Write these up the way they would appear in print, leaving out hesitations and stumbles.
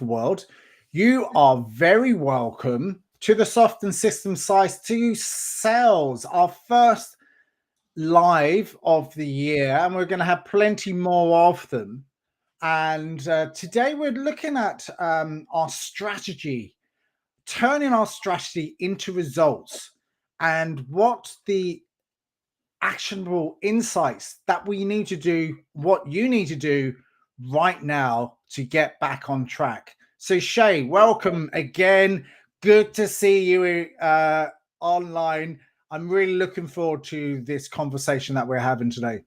world. You are very welcome to the Soft and System Size 2 sales, our first live of the year, and we're going to have plenty more of them. And today we're looking at our strategy, turning our strategy into results, and what the actionable insights that we need to do, what you need to do right now to get back on track. So Shay, welcome again. Good to see you online. I'm really looking forward to this conversation that we're having today.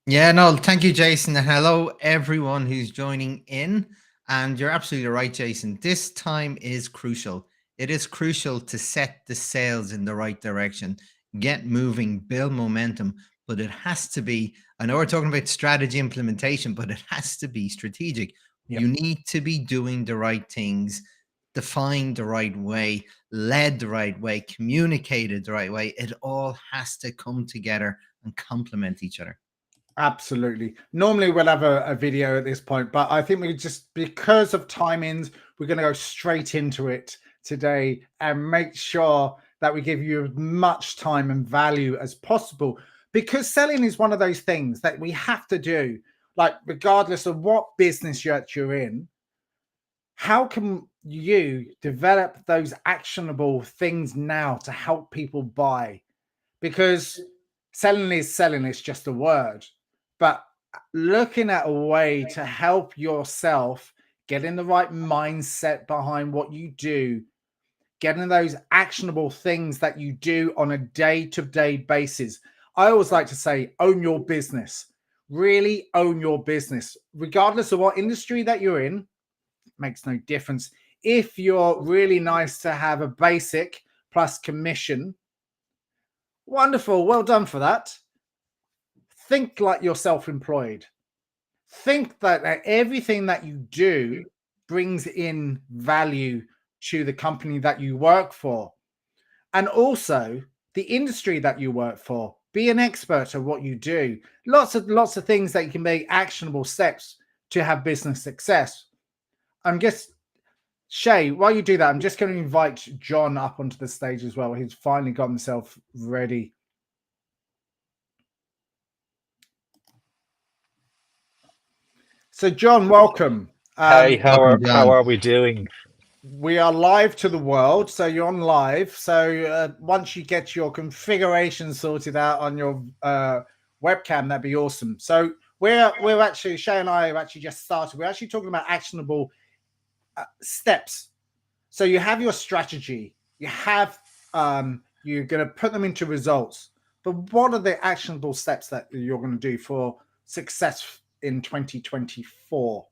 Yeah, no, thank you, Jason. And hello, everyone who's joining in. And you're absolutely right, Jason. This time is crucial. It is crucial to set the sails in the right direction, get moving, build momentum. But it has to be, I know we're talking about strategy implementation, but it has to be strategic. Yep. You need to be doing the right things, defined the right way, led the right way, communicated the right way. It all has to come together and complement each other. Absolutely. Normally we'll have a video at this point, but I think we just, because of timings, we're going to go straight into it today and make sure that we give you as much time and value as possible, because selling is one of those things that we have to do, like regardless of what business you're in. How can you develop those actionable things now to help people buy? Because selling is just a word, but looking at a way to help yourself get in the right mindset behind what you do, getting those actionable things that you do on a day-to-day basis. I always like to say, own your business. Really own your business, regardless of what industry that you're in. Makes no difference. If you're really nice to have a basic plus commission, wonderful, well done for that. Think like you're self-employed. Think that everything that you do brings in value to the company that you work for, and also the industry that you work for. Be an expert at what you do. Lots of things that you can make actionable steps to have business success. I'm just Shay, while you do that, I'm just going to invite John up onto the stage as well. He's finally got himself ready. So, John, welcome. Hey, Welcome, how John. are we doing? We are live to the world, so you're on live. So once you get your configuration sorted out on your webcam, that'd be awesome. So we're actually, Shay and I have actually just started. We're actually talking about actionable steps. So you have your strategy, you have you're going to put them into results. But what are the actionable steps that you're going to do for success in 2024?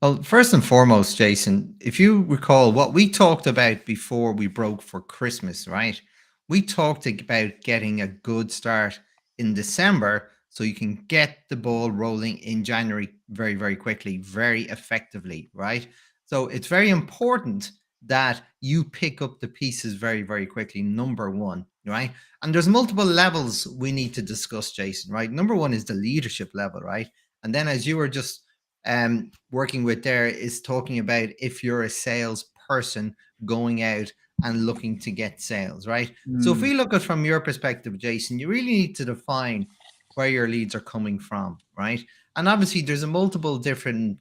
Well, first and foremost, Jason, if you recall what we talked about before we broke for Christmas, right? We talked about getting a good start in December so you can get the ball rolling in January very, very quickly, very effectively, right? So it's very important that you pick up the pieces very, very quickly, number one, right? And there's multiple levels we need to discuss, Jason, right? Number one is the leadership level, right? And then as you were just working with there is talking about if you're a salesperson going out and looking to get sales, right? So if we look at from your perspective, Jason, you really need to define where your leads are coming from, right? And obviously there's a multiple different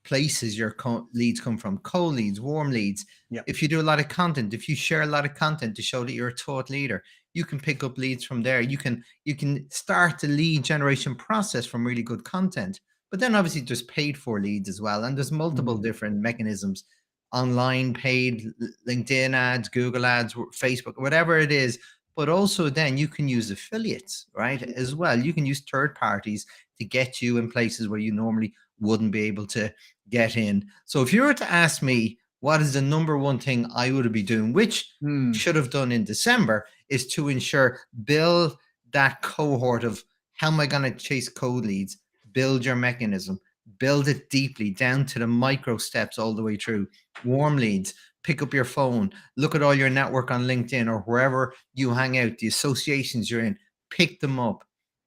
places your leads come from: cold leads, warm leads. Yep. If you do a lot of content, if you share a lot of content to show that you're a thought leader, you can pick up leads from there. You can start the lead generation process from really good content. But then obviously there's paid for leads as well, and there's multiple different mechanisms: online paid, LinkedIn ads, Google ads, Facebook, whatever it is. But also then you can use affiliates, right, as well. You can use third parties to get you in places where you normally wouldn't be able to get in. So if you were to ask me what is the number one thing I would be doing, which should have done in December, is to ensure build that cohort of how am I going to chase cold leads, build your mechanism, build it deeply down to the micro steps all the way through. Warm leads, pick up your phone, look at all your network on LinkedIn or wherever you hang out, the associations you're in, pick them up.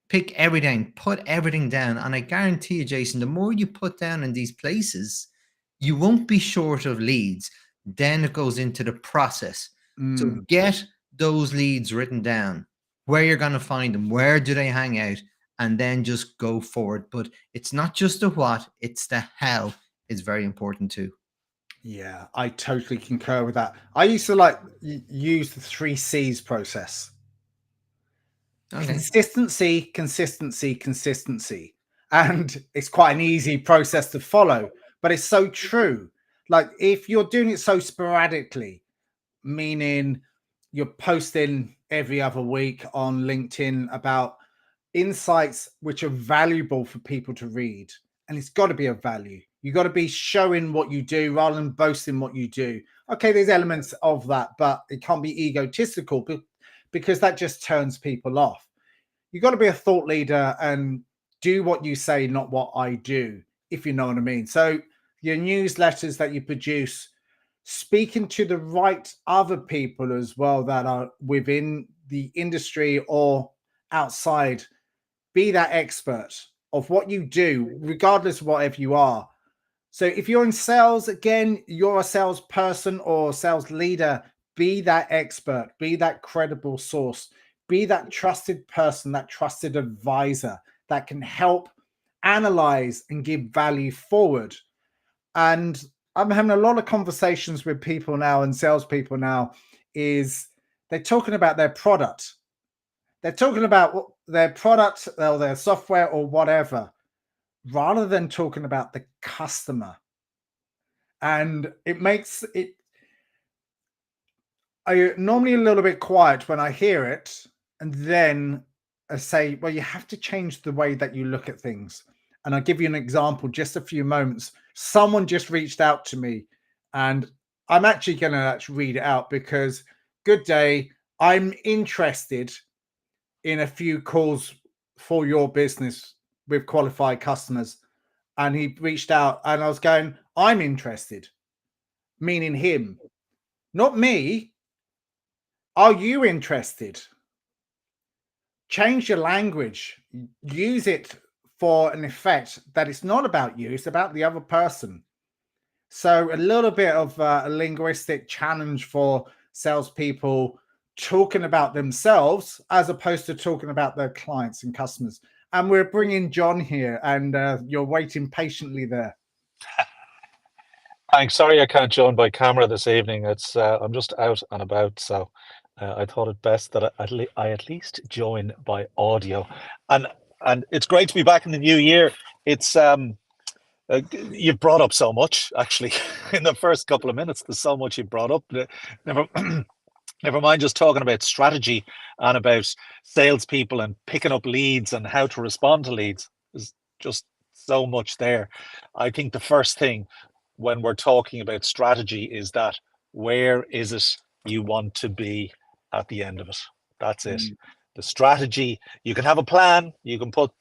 Pick everything, put everything down. And I guarantee you, Jason, the more you put down in these places, you won't be short of leads. Then it goes into the process. So Mm. get those leads written down, where you're going to find them, where do they hang out, and then just go forward. But it's not just the what, it's the how is very important too. Yeah, I totally concur with that. I used to like use the 3 C's process. Okay. Consistency, consistency, consistency. And it's quite an easy process to follow, but it's so true. Like if you're doing it so sporadically, meaning you're posting every other week on LinkedIn about insights which are valuable for people to read, and it's got to be of value. You got to be showing what you do rather than boasting what you do. Okay, there's elements of that, but it can't be egotistical because that just turns people off. You got to be a thought leader and do what you say, not what I do, if you know what I mean. So your newsletters that you produce, speaking to the right other people as well that are within the industry or outside, be that expert of what you do, regardless of whatever you are. So if you're in sales, again, you're a salesperson or sales leader, be that expert, be that credible source, be that trusted person, that trusted advisor that can help analyze and give value forward. And I'm having a lot of conversations with people now and salespeople now is they're talking about their product. They're talking about their product or their software or whatever, rather than talking about the customer. And it makes it I normally a little bit quiet when I hear it, and then I say, well, you have to change the way that you look at things. And I'll give you an example, just a few moments. Someone just reached out to me, and I'm actually going to read it out because, good day, I'm interested in a few calls for your business with qualified customers. And he reached out, and I was going, I'm interested, meaning him, not me. Are you interested? Change your language. Use it for an effect that it's not about you, it's about the other person. So, a little bit of a linguistic challenge for salespeople talking about themselves as opposed to talking about their clients and customers. And we're bringing John here, and you're waiting patiently there. I'm sorry I can't join by camera this evening. It's I'm just out and about, so I thought it best that I at least join by audio. And and it's great to be back in the new year. It's you've brought up so much actually in the first couple of minutes. There's so much you brought up. Never never mind just talking about strategy and about salespeople and picking up leads and how to respond to leads. There's just so much there. I think the first thing when we're talking about strategy is that where is it you want to be at the end of it? That's it. Mm. The strategy, you can have a plan, you can put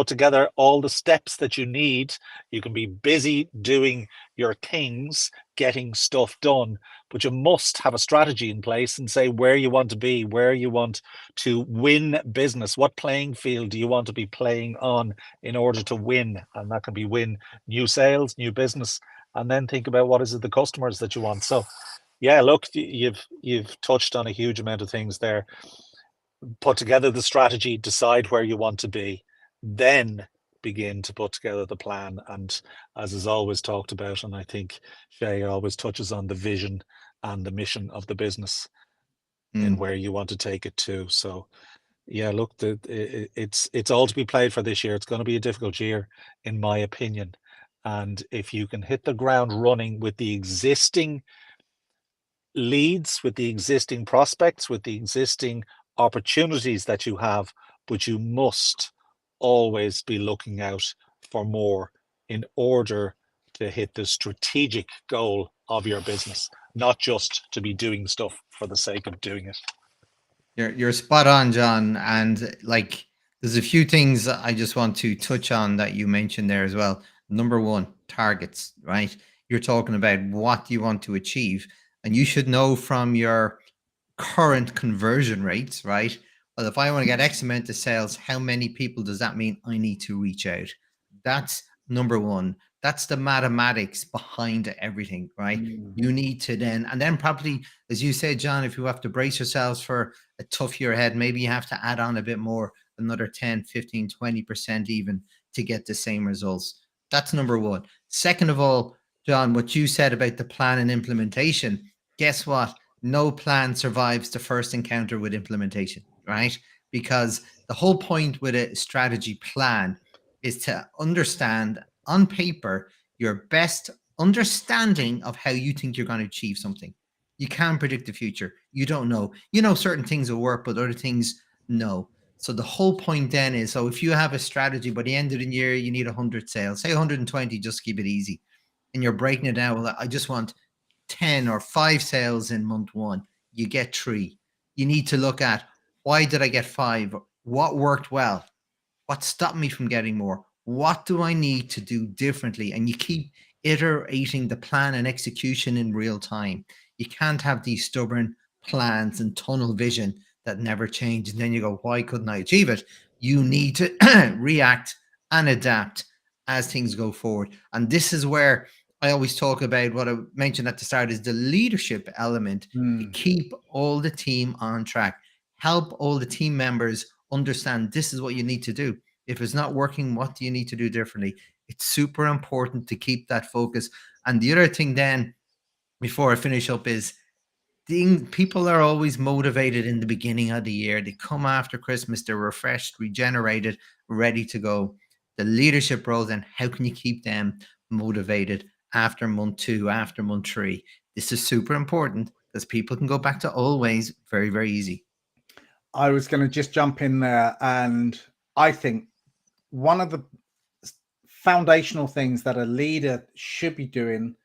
together all the steps that you need. You can be busy doing your things, getting stuff done, but you must have a strategy in place and say where you want to be, where you want to win business, what playing field do you want to be playing on in order to win, and that can be win new sales, new business, and then think about what is it the customers that you want. So yeah, look, you've touched on a huge amount of things there. Put together the strategy, decide where you want to be, then begin to put together the plan. And as is always talked about, and I think Shay always touches on the vision and the mission of the business in Mm. where you want to take it to. So yeah, look, it's all to be played for this year. It's going to be a difficult year, in my opinion. And if you can hit the ground running with the existing leads, with the existing prospects, with the existing opportunities that you have, but you must always be looking out for more in order to hit the strategic goal of your business, not just to be doing stuff for the sake of doing it. You're spot on, John. And like, there's a few things I just want to touch on that you mentioned there as well. Number one, targets, right? You're talking about what you want to achieve, and you should know from your current conversion rates, right? Well, if I want to get X amount of sales, how many people does that mean I need to reach out? That's number one. That's the mathematics behind everything, right? Mm. You need to then, and then probably, as you said, John, if you have to brace yourselves for a tough year ahead, maybe you have to add on a bit more, another 10, 15, 20% even to get the same results. That's number one. Second of all, John, what you said about the plan and implementation, guess what? No plan survives the first encounter with implementation, right? Because the whole point with a strategy plan is to understand on paper your best understanding of how you think you're going to achieve something. You can't predict the future. You don't know. You know certain things will work, but other things no. So the whole point then is, so if you have a strategy by the end of the year, you need 100 sales, say 120, just keep it easy. And you're breaking it down. Well, I just want 10 or 5 sales in month one. You get 3. You need to look at, why did I get 5? What worked well? What stopped me from getting more? What do I need to do differently? And you keep iterating the plan and execution in real time. You can't have these stubborn plans and tunnel vision that never change. And then you go, why couldn't I achieve it? You need to react and adapt as things go forward. And this is where I always talk about what I mentioned at the start is the leadership element to keep all the team on track, help all the team members understand this is what you need to do. If it's not working, what do you need to do differently? It's super important to keep that focus. And the other thing then, before I finish up, is people are always motivated in the beginning of the year. They come after Christmas, they're refreshed, regenerated, ready to go. The leadership role, then how can you keep them motivated after month 2, after month 3? This is super important because people can go back to old ways very, very easy. I was going to just jump in there, and I think one of the foundational things that a leader should be doing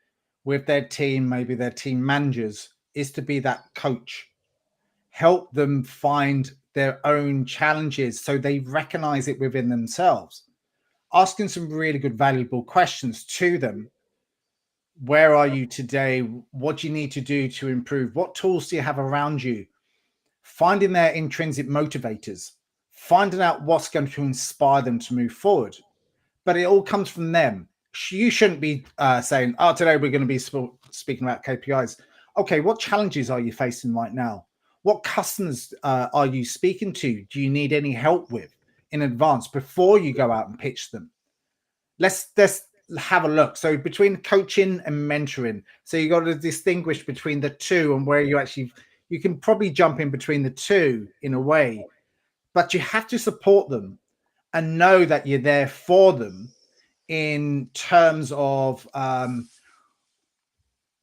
with their team, maybe their team managers, is to be that coach. Help them find their own challenges so they recognize it within themselves. Asking some really good, valuable questions to them. Where are you today? What do you need to do to improve? What tools do you have around you? Finding their intrinsic motivators, finding out what's going to inspire them to move forward. But it all comes from them. You shouldn't be saying, oh, today we're going to be speaking about KPIs. Okay, what challenges are you facing right now? What customers are you speaking to? Do you need any help with in advance before you go out and pitch them? Let's have a look. So between coaching and mentoring, so you got to distinguish between the two and where you can probably jump in between the two in a way, but you have to support them and know that you're there for them in terms of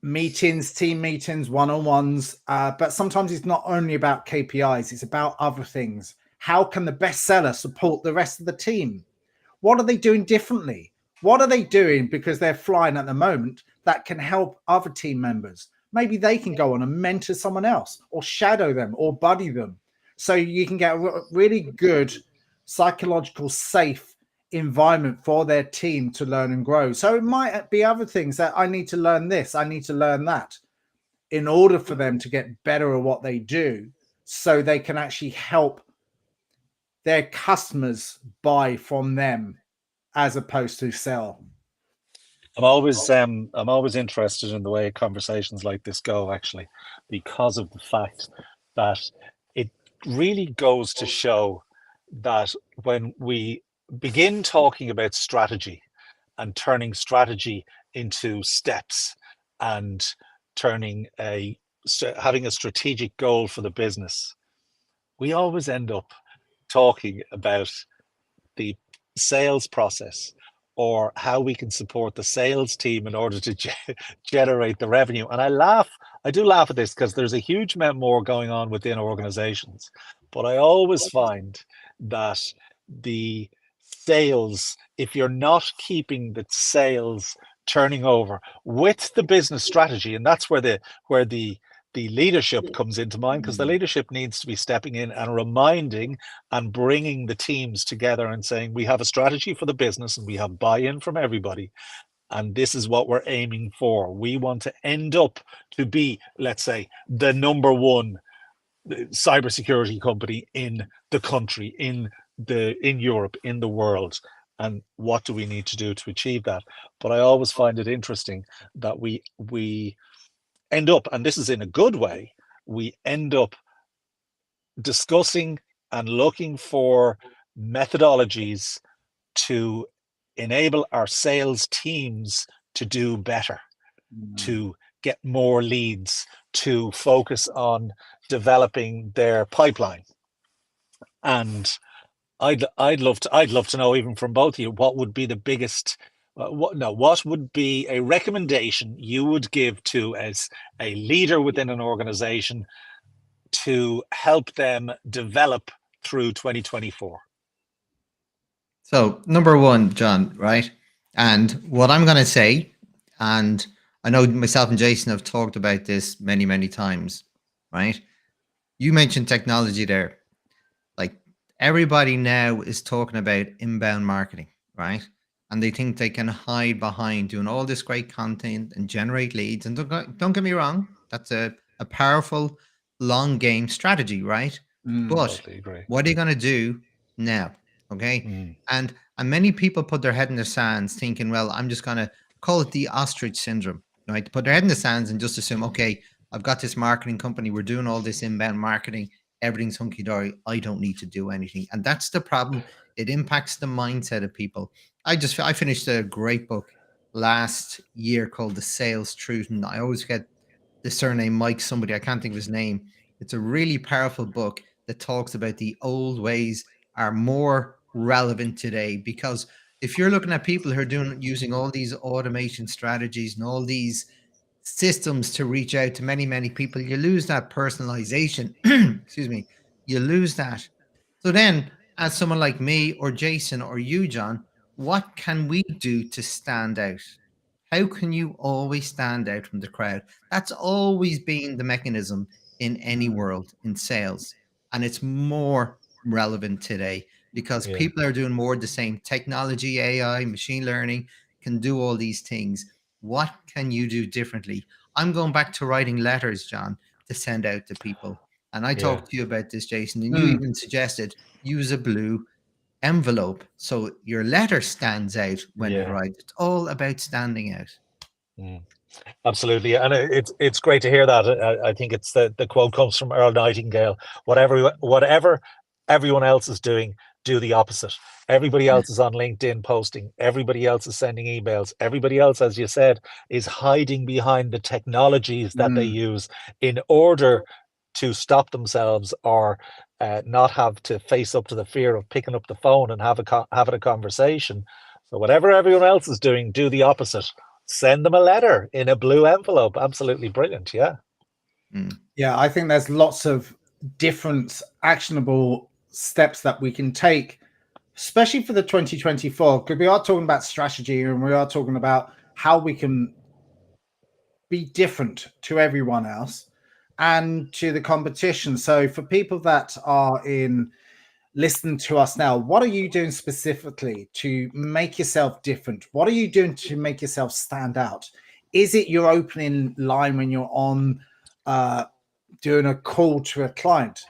meetings, team meetings, one-on-ones. But sometimes it's not only about KPIs, it's about other things. How can the best seller support the rest of the team? What are they doing differently? What are they doing because they're flying at the moment that can help other team members? Maybe they can go on and mentor someone else or shadow them or buddy them. So you can get a really good psychological safe environment for their team to learn and grow. So it might be other things that I need to learn this, I need to learn that in order for them to get better at what they do so they can actually help their customers buy from them as opposed to sell. I'm always interested in the way conversations like this go, actually, because of the fact that it really goes to show that when we begin talking about strategy and turning strategy into steps and having a strategic goal for the business, we always end up talking about the sales process or how we can support the sales team in order to generate the revenue. And I do laugh at this because there's a huge amount more going on within organizations. But I always find that the sales, if you're not keeping the sales turning over with the business strategy, and that's where the leadership comes into mind, because the leadership needs to be stepping in and reminding and bringing the teams together and saying, we have a strategy for the business and we have buy-in from everybody. And this is what we're aiming for. We want to end up to be, let's say, the number one cybersecurity company in the country, in Europe, in the world. and what do we need to do to achieve that. But I always find it interesting that we end up, and this is in a good way, we end up discussing and looking for methodologies to enable our sales teams to do better, to get more leads, to focus on developing their pipeline. And I'd love to know, even from both of you, what would be the biggest what would be a recommendation you would give to as a leader within an organization to help them develop through 2024? So, number one, John, right? And what I'm going to say, and I know myself and Jason have talked about this many, many times, right? You mentioned technology there. Like, everybody now is talking about inbound marketing, right? And they think they can hide behind doing all this great content and generate leads. And don't get me wrong, that's a powerful long game strategy, right? But Totally agree. what are you going to do now? Okay. Mm. And many people put their head in the sands thinking, well, I'm just going to call it the ostrich syndrome, right? Put their head in the sands and just assume, okay, I've got this marketing company. We're doing all this inbound marketing. Everything's hunky dory. I don't need to do anything. And that's the problem. It impacts the mindset of people. I finished a great book last year called The Sales Truth. And I always get the surname Mike somebody. I can't think of his name. It's a really powerful book that talks about the old ways are more relevant today, because if you're looking at people who are using all these automation strategies and all these systems to reach out to many, many people, you lose that personalization. Excuse me. You lose that. So then, as someone like me or Jason or you, John, what can we do to stand out? How can you always stand out from the crowd? That's always been the mechanism in any world in sales. And it's more relevant today because Yeah. people are doing more of the same. Technology, AI, machine learning can do all these things. What can you do differently? I'm going back to writing letters, John, to send out to people. And I Yeah. talked to you about this, Jason, and you even suggested use a blue envelope so your letter stands out when it Yeah. arrives. It's all about standing out. Mm. Absolutely, and it's great to hear that. I think it's the quote comes from Earl Nightingale. Whatever everyone else is doing, do the opposite. Everybody else is on LinkedIn posting. Everybody else is sending emails. Everybody else, as you said, is hiding behind the technologies that they use in order to stop themselves or not have to face up to the fear of picking up the phone and having a conversation. So whatever everyone else is doing, do the opposite. Send them a letter in a blue envelope. Absolutely brilliant. Yeah. Yeah, I think there's lots of different actionable steps that we can take, especially for the 2024, because we are talking about strategy and we are talking about how we can be different to everyone else and to the competition. So for people that are in listening to us now, what are you doing specifically to make yourself different? What are you doing to make yourself stand out? Is it your opening line when you're on doing a call to a client?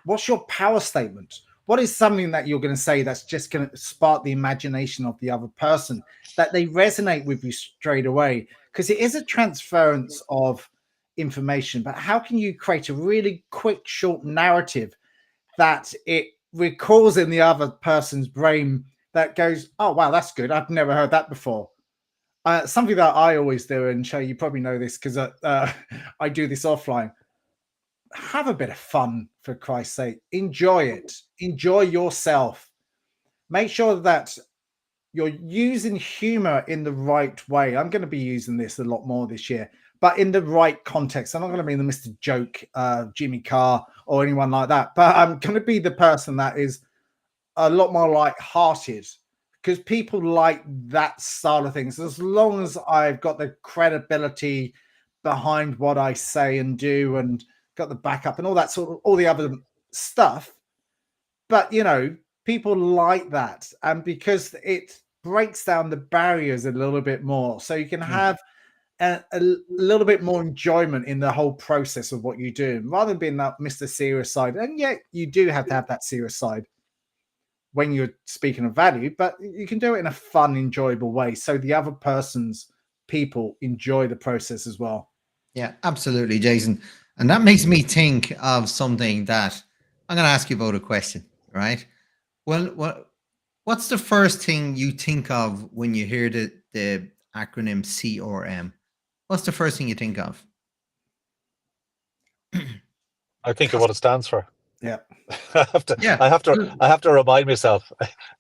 What's your power statement? What is something that you're going to say that's just going to spark the imagination of the other person, that they resonate with you straight away? Because it is a transference of information, but how can you create a really quick, short narrative that it recalls in the other person's brain that goes, oh, wow, that's good. I've never heard that before. Something that I always do, and Shay, you probably know this because I do this offline. Have a bit of fun, for Christ's sake. Enjoy it. Enjoy yourself. Make sure that you're using humor in the right way. I'm going to be using this a lot more this year, but in the right context. I'm not going to be the Mr. Joke, Jimmy Carr, or anyone like that, but I'm going to be the person that is a lot more light-hearted, because people like that style of things. As long as I've got the credibility behind what I say and do and got the backup and all that sort of all the other stuff. But people like that, and because it breaks down the barriers a little bit more, so you can have a little bit more enjoyment in the whole process of what you do, rather than being that Mr. Serious side. And yet you do have to have that serious side. when you're speaking of value, but you can do it in a fun, enjoyable way. So the other person's people enjoy the process as well. Yeah, absolutely, Jason. And that makes me think of something that I'm going to ask you about a question, right? Well, what's the first thing you think of when you hear the acronym CRM? What's the first thing you think of? I think of what it stands for. Yeah. I Yeah. have to remind myself.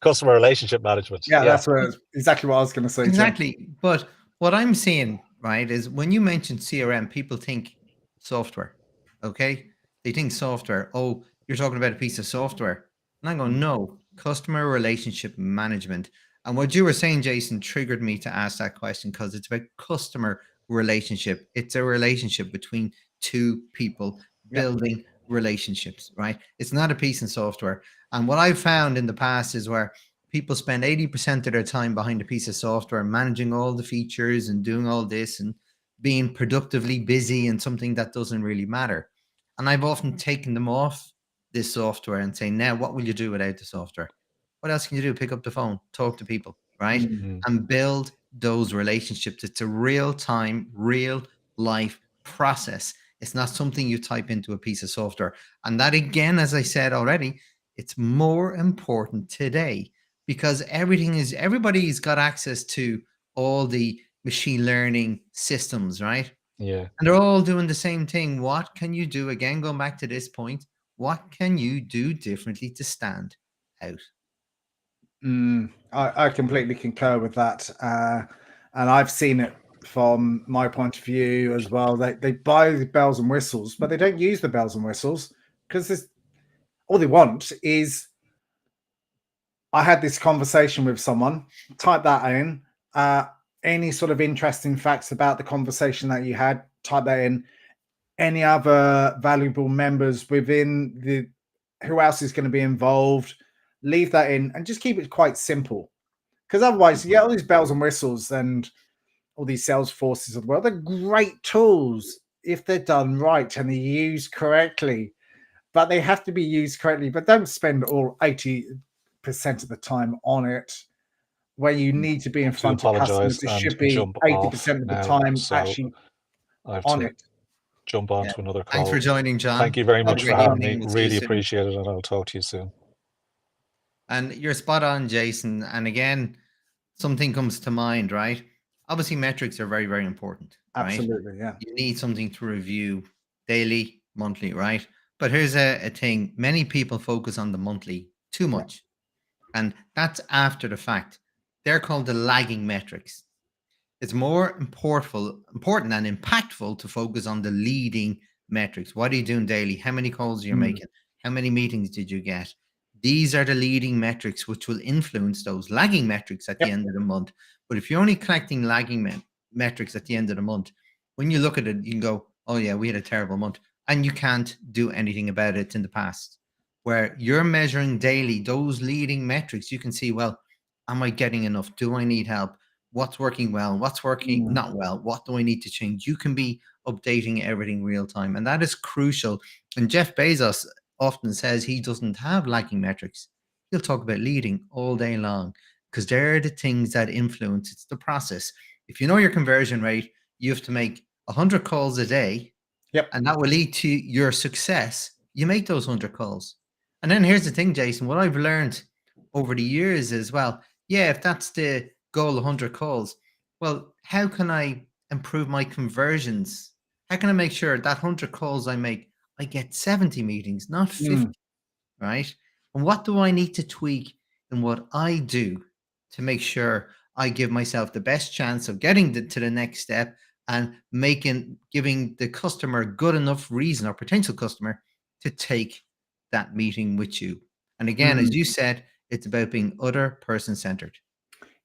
Customer relationship management. Yeah, that's exactly what I was going to say. Exactly. John. But what I'm saying, right, is when you mention CRM, people think software. Okay. They think software. Oh, you're talking about a piece of software. And I'm going, no, customer relationship management. And what you were saying, Jason, triggered me to ask that question because it's about customer relationship. It's a relationship between two people building relationships, right? It's not a piece of software. And what I've found in the past is where people spend 80% of their time behind a piece of software, managing all the features and doing all this and being productively busy in something that doesn't really matter. And I've often taken them off this software and saying, now, what will you do without the software? What else can you do? Pick up the phone, talk to people, right? And build those relationships. It's a real time, real life process. It's not something you type into a piece of software. And that, again, as I said already, it's more important today because everybody's got access to all the machine learning systems, right? Yeah. And they're all doing the same thing. What can you do? Again, going back to this point, what can you do differently to stand out? I completely concur with that. And I've seen it from my point of view as well. They buy the bells and whistles, but they don't use the bells and whistles because all they want is, I had this conversation with someone, type that in, any sort of interesting facts about the conversation that you had, type that in, any other valuable members within who else is going to be involved, leave that in and just keep it quite simple. Because otherwise, you get all these bells and whistles and all these sales forces of the world. They're great tools if they're done right and they're used correctly, but they have to be used correctly. But don't spend all 80% of the time on it where you need to be in front of customers. It should be 80% of the time actually on it. Jump on to another call. Thanks for joining, John. Thank you very much for having me. We'll really appreciate it, and I'll talk to you soon. And you're spot on, Jason. And again, something comes to mind, right? Obviously, metrics are very, very important. Absolutely, right? yeah. You need something to review daily, monthly, right? But here's a thing. Many people focus on the monthly too much. And that's after the fact. They're called the lagging metrics. It's more important and impactful to focus on the leading metrics. What are you doing daily? How many calls are you making? How many meetings did you get? These are the leading metrics which will influence those lagging metrics at the end of the month. But if you're only collecting lagging metrics at the end of the month, when you look at it, you can go, oh yeah, we had a terrible month. And you can't do anything about it in the past. Where you're measuring daily those leading metrics, you can see, well, am I getting enough? Do I need help? What's working well? What's working not well? What do I need to change? You can be updating everything real time. And that is crucial. And Jeff Bezos often says he doesn't have lagging metrics. He'll talk about leading all day long because they're the things that influence. It's the process. If you know your conversion rate, you have to make 100 calls a day. And that will lead to your success. You make those 100 calls. And then here's the thing, Jason, what I've learned over the years is, well, yeah, if that's the goal, 100 calls, well, how can I improve my conversions? How can I make sure that 100 calls I make, I get 70 meetings, not 50, right? And what do I need to tweak in what I do to make sure I give myself the best chance of getting to the next step and giving the customer good enough reason, or potential customer, to take that meeting with you? And again, as you said, it's about being other person centered.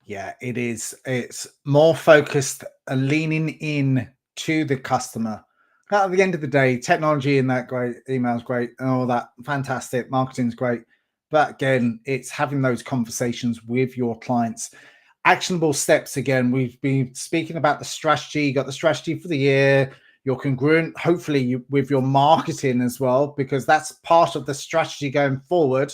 Yeah, it is. It's more focused and leaning in to the customer. At the end of the day, technology and that great, email's great, and all that fantastic, marketing's great. But again, it's having those conversations with your clients. Actionable steps again. We've been speaking about the strategy. You got the strategy for the year. You're congruent, hopefully, with your marketing as well, because that's part of the strategy going forward.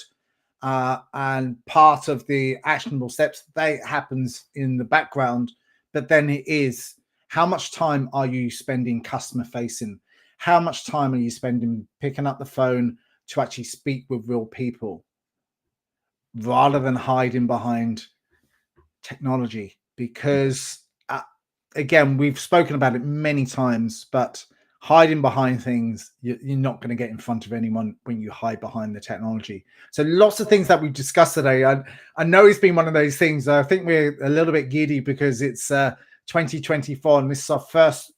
and part of the actionable steps that happens in the background. But then it is, how much time are you spending customer facing? How much time are you spending picking up the phone to actually speak with real people rather than hiding behind technology? Because again, we've spoken about it many times, but hiding behind things, you're not going to get in front of anyone when you hide behind the technology. So lots of things that we've discussed today. I know it's been one of those things. I think we're a little bit giddy because it's 2024 and this is our first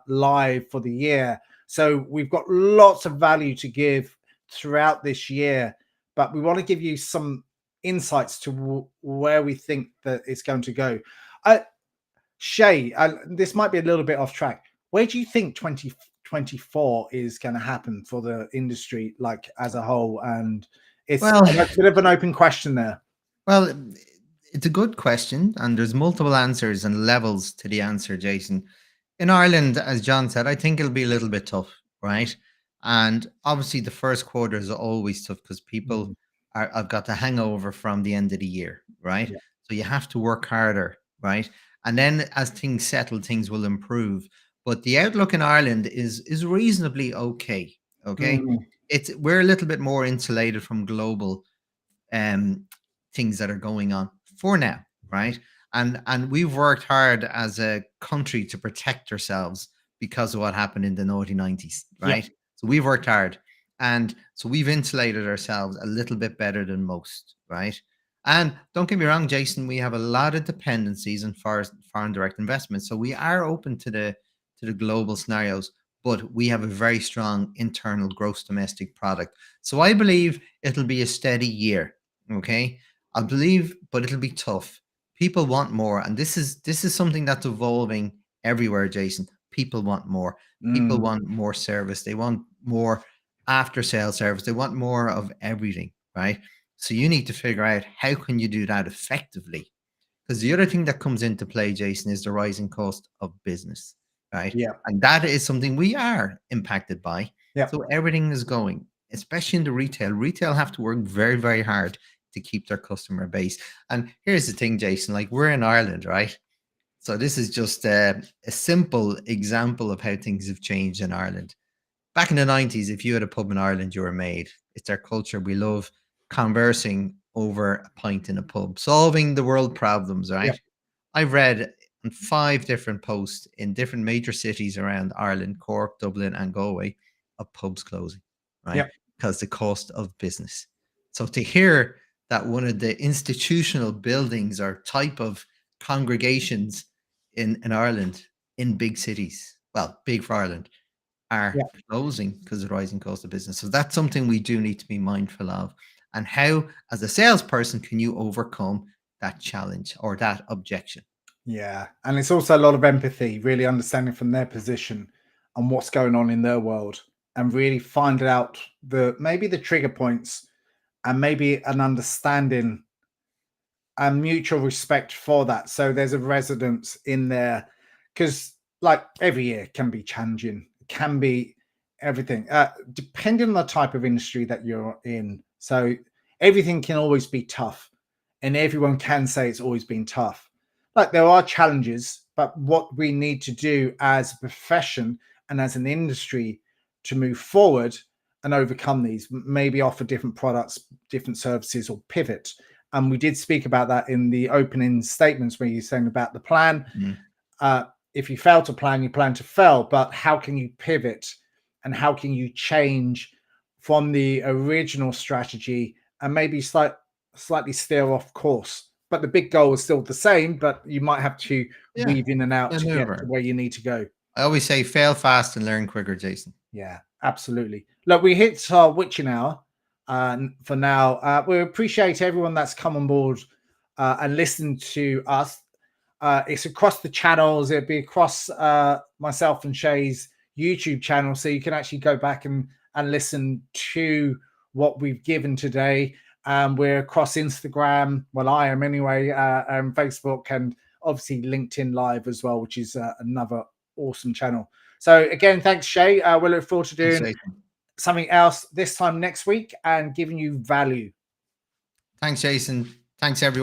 live for the year. So we've got lots of value to give throughout this year, but we want to give you some insights to where we think that it's going to go. Shay, this might be a little bit off track. Where do you think 2024 is going to happen for the industry, like as a whole? And it's Well, a bit of an open question there. well, it's a good question, and there's multiple answers and levels to the answer, Jason. In Ireland, as John said, I think it'll be a little bit tough, right? And obviously, the first quarter is always tough because people I've got the hangover from the end of the year, right? Yeah. So you have to work harder, right? And then as things settle, things will improve. But the outlook in Ireland is reasonably okay. Okay, Mm, we're a little bit more insulated from global um, things that are going on for now, right? And we've worked hard as a country to protect ourselves because of what happened in the naughty 90s, yeah. right? So we've worked hard, and so we've insulated ourselves a little bit better than most, right? And don't get me wrong, Jason, we have a lot of dependencies on foreign direct investment, so we are open to the global scenarios, but we have a very strong internal gross domestic product. So I believe it'll be a steady year. Okay. I believe, but it'll be tough. People want more. And this is something that's evolving everywhere, Jason. People want more. People Mm, want more service. They want more after sale service. They want more of everything. Right. So you need to figure out how can you do that effectively. Because the other thing that comes into play, Jason, is the rising cost of business, right? yeah. And that is something we are impacted by. Yeah. So everything is going, especially in the retail. Retail have to work very, very hard to keep their customer base. And here's the thing, Jason, like we're in Ireland, right? So this is just a simple example of how things have changed in Ireland. Back in the 90s, if you had a pub in Ireland, you were made. It's our culture. We love conversing over a pint in a pub, solving the world problems, Yeah. right? I've read on 5 different posts in different major cities around Ireland, Cork, Dublin, and Galway, of pubs closing, right? Yeah. Because the cost of business. So to hear that one of the institutional buildings or type of congregations in Ireland, in big cities, well, big for Ireland, are Yeah. closing because of the rising cost of business. So that's something we do need to be mindful of. And how, as a salesperson, can you overcome that challenge or that objection? Yeah. And it's also a lot of empathy, really understanding from their position and what's going on in their world and really finding out maybe the trigger points and maybe an understanding and mutual respect for that. So there's a resonance in there because, like, every year can be challenging, can be everything, depending on the type of industry that you're in. So everything can always be tough, and everyone can say it's always been tough. Like, there are challenges, but what we need to do as a profession and as an industry to move forward and overcome these, maybe offer different products, different services, or pivot. And we did speak about that in the opening statements where you're saying about the plan. Mm. If you fail to plan, you plan to fail. But how can you pivot and how can you change from the original strategy and maybe slightly steer off course? But the big goal is still the same, but you might have to Yeah, weave in and out to get to maneuver. where you need to go. I always say fail fast and learn quicker, Jason. Yeah, absolutely. Look, we hit our witching hour for now. We appreciate everyone that's come on board and listened to us. It's across the channels. It'll be across myself and Shay's YouTube channel, so you can actually go back and listen to what we've given today. We're across Instagram. Well, I am anyway, and Facebook, and obviously LinkedIn Live as well, which is another awesome channel. So again, thanks, Shay. We look forward to Thanks, doing Jason. something else this time next week and giving you value. Thanks, Jason. Thanks, everyone.